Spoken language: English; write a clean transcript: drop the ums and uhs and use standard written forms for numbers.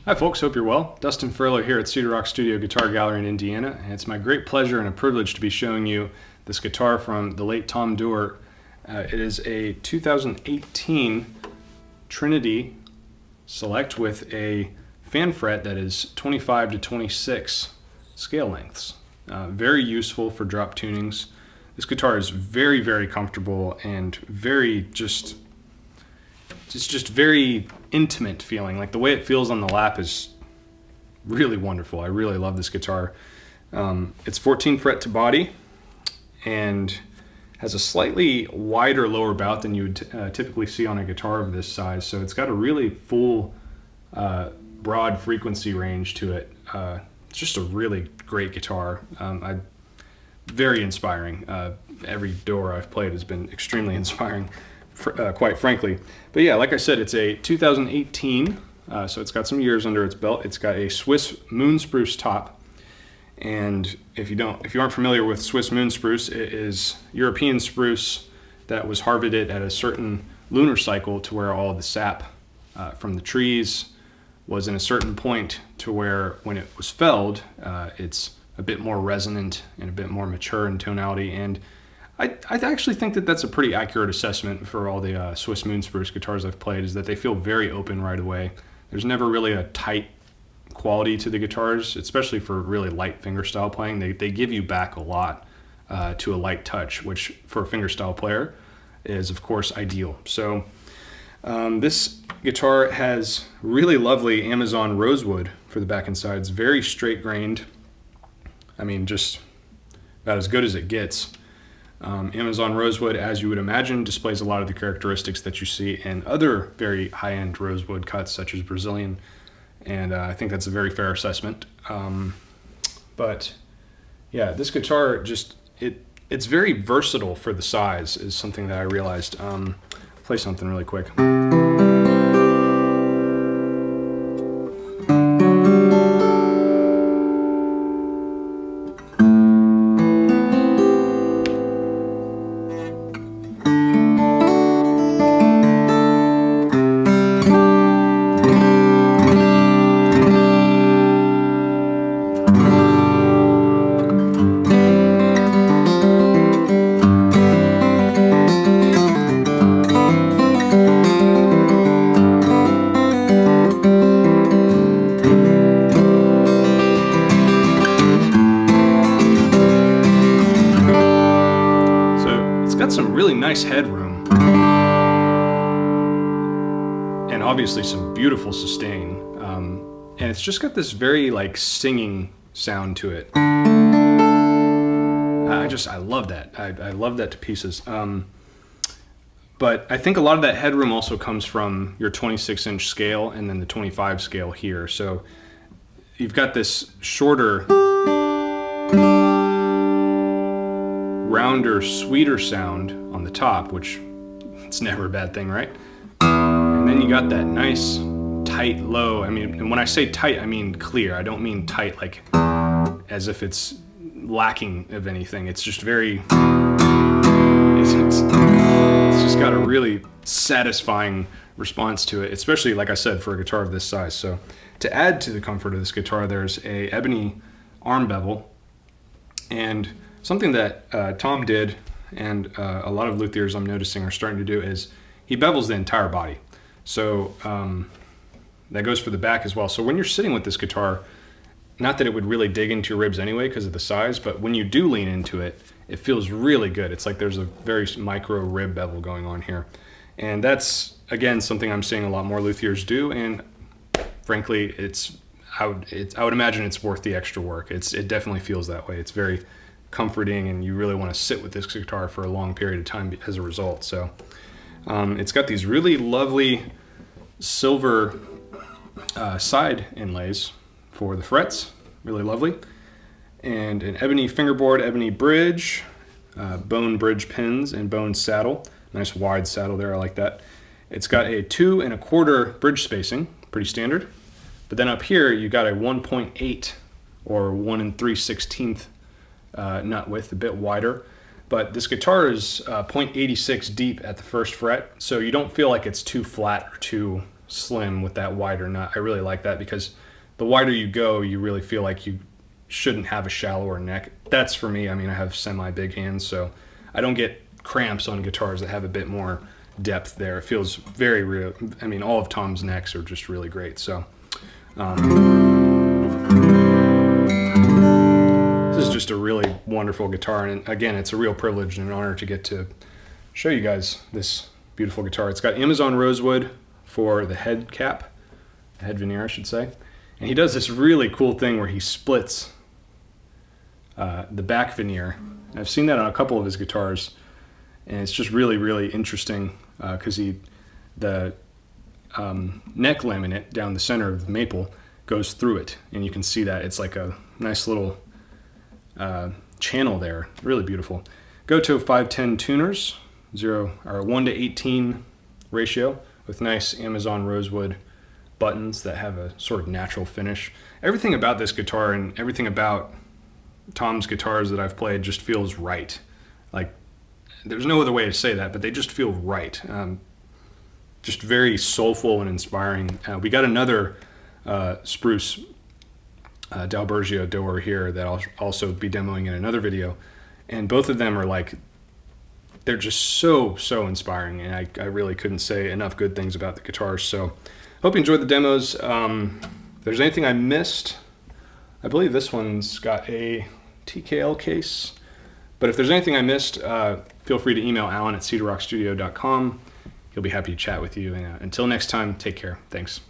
Hi folks, hope you're well. Dustin Furlow here at Cedar Rock Studio Guitar Gallery in Indiana, and it's my great pleasure and a privilege to be showing you this guitar from the late Tom Doerr. It is a 2018 Trinity Select with a fan fret that is 25 to 26 scale lengths. Very useful for drop tunings. This guitar is very, very comfortable and very just very intimate feeling. Like the way it feels on the lap is really wonderful. I really love this guitar. It's 14 fret to body and has a slightly wider lower bout than you would typically see on a guitar of this size. So it's got a really full, broad frequency range to it. It's just a really great guitar. Very inspiring. Every Doerr I've played has been extremely inspiring, quite frankly. But yeah, like I said, it's a 2018, so it's got some years under its belt. It's got a Swiss moon spruce top, and if you aren't familiar with Swiss moon spruce, it is European spruce that was harvested at a certain lunar cycle to where all the sap from the trees was in a certain point to where when it was felled, it's a bit more resonant and a bit more mature in tonality. And I actually think that that's a pretty accurate assessment for all the Swiss moon spruce guitars I've played, is that they feel very open right away. There's never really a tight quality to the guitars, especially for really light fingerstyle playing. They give you back a lot to a light touch, which for a fingerstyle player is of course ideal. So this guitar has really lovely Amazon rosewood for the back and sides, very straight grained. I mean, just about as good as it gets. Amazon rosewood, as you would imagine, displays a lot of the characteristics that you see in other very high-end rosewood cuts, such as Brazilian, and I think that's a very fair assessment. But yeah, this guitar it's very versatile for the size, is something that I realized. Play something really quick. Got some really nice headroom and obviously some beautiful sustain, and it's just got this very like singing sound to it. I love that. I love that to pieces. But I think a lot of that headroom also comes from your 26-inch scale and then the 25 scale here. So you've got this shorter, rounder, sweeter sound on the top, which it's never a bad thing, right? And then you got that nice tight low. I mean, and when I say tight, I mean clear. I don't mean tight like as if it's lacking of anything. It's just very, it's just got a really satisfying response to it, especially, like I said, for a guitar of this size. So to add to the comfort of this guitar, there's a ebony arm bevel, and something that Tom did, and a lot of luthiers I'm noticing are starting to do, is he bevels the entire body. So that goes for the back as well. So when you're sitting with this guitar, not that it would really dig into your ribs anyway because of the size, but when you do lean into it, it feels really good. It's like there's a very micro rib bevel going on here. And that's, again, something I'm seeing a lot more luthiers do, and frankly, I would imagine it's worth the extra work. It definitely feels that way. It's very comforting, and you really want to sit with this guitar for a long period of time as a result. So it's got these really lovely silver side inlays for the frets, really lovely, and an ebony fingerboard, ebony bridge, bone bridge pins, and bone saddle. Nice wide saddle there, I like that. It's got a 2 1/4 bridge spacing, pretty standard. But then up here you got a 1.8 or 1 3/16 nut width, a bit wider. But this guitar is 0.86 deep at the first fret, so you don't feel like it's too flat or too slim with that wider nut. I really like that because the wider you go, you really feel like you shouldn't have a shallower neck. That's for me. I mean, I have semi-big hands, so I don't get cramps on guitars that have a bit more depth there. It feels very real. I mean, all of Tom's necks are just really great. So this is just a really wonderful guitar, and again, it's a real privilege and an honor to get to show you guys this beautiful guitar. It's got Amazon rosewood for the head cap, the head veneer, I should say, and he does this really cool thing where he splits the back veneer. I've seen that on a couple of his guitars, and it's just really, really interesting because the neck laminate down the center of the maple goes through it, and you can see that it's like a nice little channel there. Really beautiful. Goto 510 tuners, 1 to 18 ratio with nice Amazon rosewood buttons that have a sort of natural finish. Everything about this guitar and everything about Tom's guitars that I've played just feels right. Like, there's no other way to say that, but they just feel right. Just very soulful and inspiring. We got another spruce D'Albergio Doerr here that I'll also be demoing in another video, and both of them are like, they're just so inspiring, and I really couldn't say enough good things about the guitars. So hope you enjoyed the demos. If there's anything I missed, I believe this one's got a TKL case, but if there's anything I missed, feel free to email Alan at cedarrockstudio.com. He'll be happy to chat with you. And until next time, take care. Thanks.